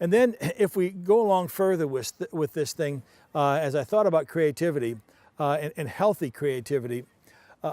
And then if we go along further with this thing, as I thought about creativity and healthy creativity,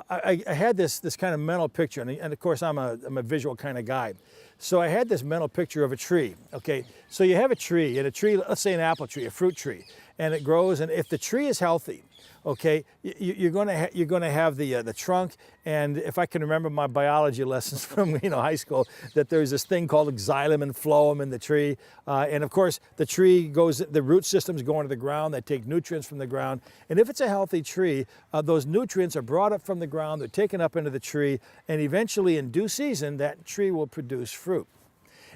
I had this kind of mental picture, and of course I'm a visual kind of guy. So I had this mental picture of a tree, okay? So you have a tree, and a tree, let's say an apple tree, a fruit tree, and it grows, and if the tree is healthy, okay, you're going to have the trunk, and if I can remember my biology lessons from high school, that there's this thing called xylem and phloem in the tree, and of course the tree goes, the root systems go into the ground, they take nutrients from the ground, and if it's a healthy tree, those nutrients are brought up from the ground, they're taken up into the tree, and eventually in due season that tree will produce fruit.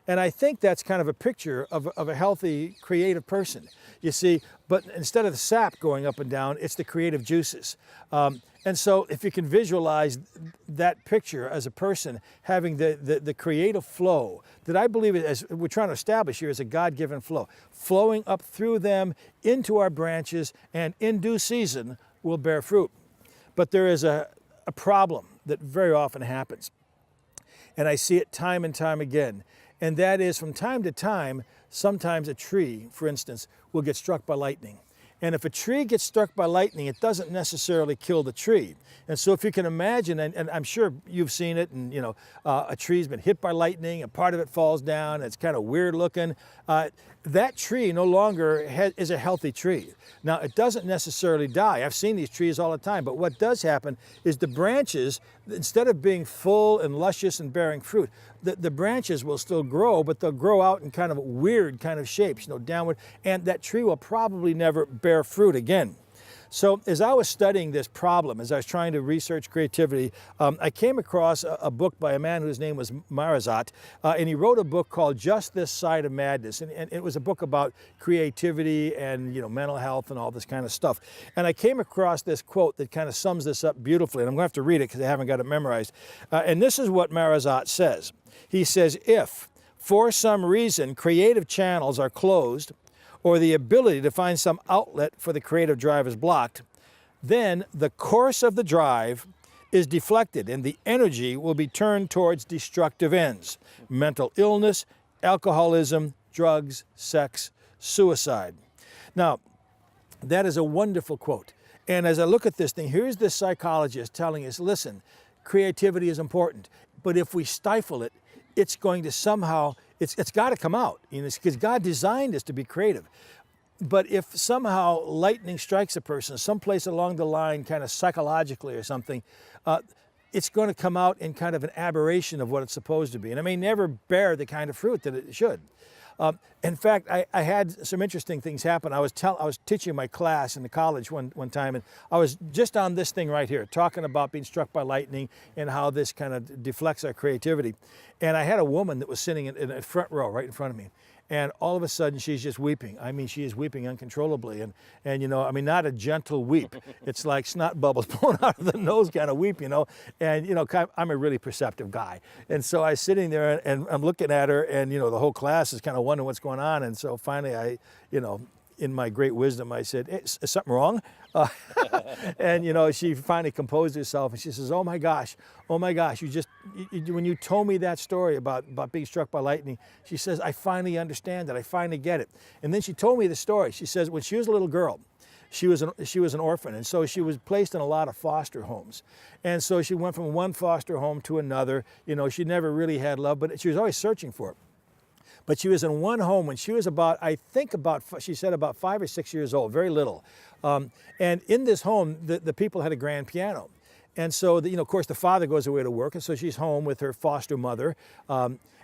And I think that's kind of a picture of a healthy, creative person, you see. But instead of the sap going up and down, it's the creative juices. And so if you can visualize that picture as a person having the creative flow that I believe, as we're trying to establish here, is a God-given flow, flowing up through them into our branches, and in due season will bear fruit. But there is a problem that very often happens. And I see it time and time again. And that is, from time to time, sometimes a tree, for instance, will get struck by lightning. And if a tree gets struck by lightning, it doesn't necessarily kill the tree. And so if you can imagine, and I'm sure you've seen it, and a tree's been hit by lightning, and part of it falls down, and it's kind of weird looking, that tree no longer is a healthy tree. Now, it doesn't necessarily die. I've seen these trees all the time, but what does happen is the branches, instead of being full and luscious and bearing fruit, the branches will still grow, but they'll grow out in kind of weird kind of shapes, downward, and that tree will probably never bear fruit again. So as I was studying this problem, as I was trying to research creativity, I came across a book by a man whose name was Marazat, and he wrote a book called Just This Side of Madness, and it was a book about creativity and mental health and all this kind of stuff. And I came across this quote that kind of sums this up beautifully, and I'm going to have to read it because I haven't got it memorized. And this is what Marazat says. He says, if, for some reason, creative channels are closed, or the ability to find some outlet for the creative drive is blocked, then the course of the drive is deflected and the energy will be turned towards destructive ends: mental illness, alcoholism, drugs, sex, suicide. Now, that is a wonderful quote. And as I look at this thing, here's this psychologist telling us, listen, creativity is important, but if we stifle it, it's going to somehow, it's got to come out, because God designed us to be creative. But if somehow lightning strikes a person someplace along the line, kind of psychologically or something, it's going to come out in kind of an aberration of what it's supposed to be. And it may never bear the kind of fruit that it should. In fact, I had some interesting things happen. I was teaching my class in the college one time, and I was just on this thing right here, talking about being struck by lightning and how this kind of deflects our creativity. And I had a woman that was sitting in the front row right in front of me. And all of a sudden, she's just weeping. I mean, she is weeping uncontrollably. And not a gentle weep. It's like snot bubbles blowing out of the nose kind of weep, And, I'm a really perceptive guy. And so I was sitting there, and I'm looking at her, and, the whole class is kind of wondering what's going on. And so finally, in my great wisdom, I said, hey, is something wrong? And, she finally composed herself, and she says, oh my gosh, when you told me that story about being struck by lightning, she says, I finally understand it, I finally get it. And then she told me the story. She says, when she was a little girl, she was an orphan, and so she was placed in a lot of foster homes. And so she went from one foster home to another. She never really had love, but she was always searching for it. But she was in one home when she was she said about 5 or 6 years old, very little. And in this home, the people had a grand piano. And so, of course, the father goes away to work, and so she's home with her foster mother.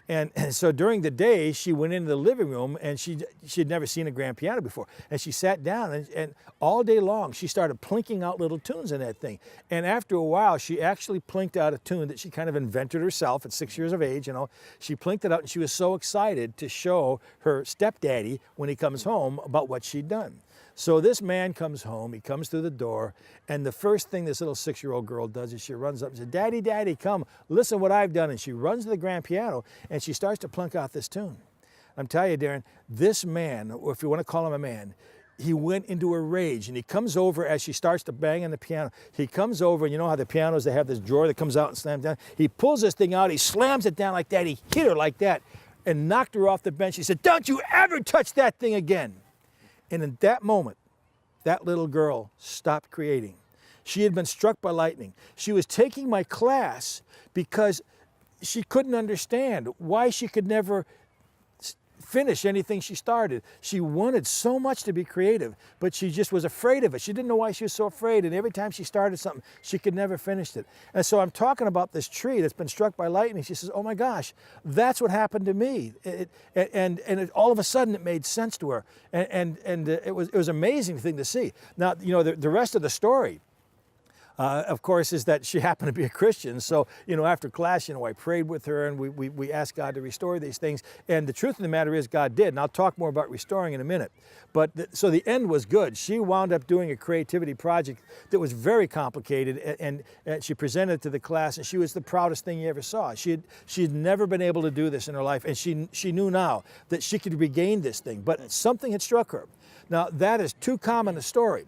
And so during the day, she went into the living room, and she'd never seen a grand piano before. And she sat down, and all day long, she started plinking out little tunes in that thing. And after a while, she actually plinked out a tune that she kind of invented herself at 6 years of age. She plinked it out, and she was so excited to show her stepdaddy when he comes home about what she'd done. So this man comes home, he comes through the door, and the first thing this little 6-year-old girl does is she runs up and says, Daddy, Daddy, come, listen what I've done. And she runs to the grand piano, and she starts to plunk out this tune. I'm telling you, Darren, this man, or if you want to call him a man, he went into a rage, and he comes over as she starts to bang on the piano. He comes over, and you know how the pianos, they have this drawer that comes out and slams down. He pulls this thing out, he slams it down like that, he hit her like that. and knocked her off the bench. She said, "Don't you ever touch that thing again." And in that moment, that little girl stopped creating. She had been struck by lightning. She was taking my class because she couldn't understand why she could never finish anything she started. She wanted so much to be creative, but she just was afraid of it. She didn't know why she was so afraid, and every time she started something, she could never finish it. And so I'm talking about this tree that's been struck by lightning. She says, "Oh my gosh, that's what happened to me." All of a sudden it made sense to her, and it was an amazing thing to see. Now, you know, the rest of the story, of course, is that she happened to be a Christian. So, you know, after class, you know, I prayed with her, and we asked God to restore these things. And the truth of the matter is God did. And I'll talk more about restoring in a minute. But so the end was good. She wound up doing a creativity project that was very complicated, and she presented it to the class, and she was the proudest thing you ever saw. She had never been able to do this in her life, and she knew now that she could regain this thing, but something had struck her. Now, that is too common a story.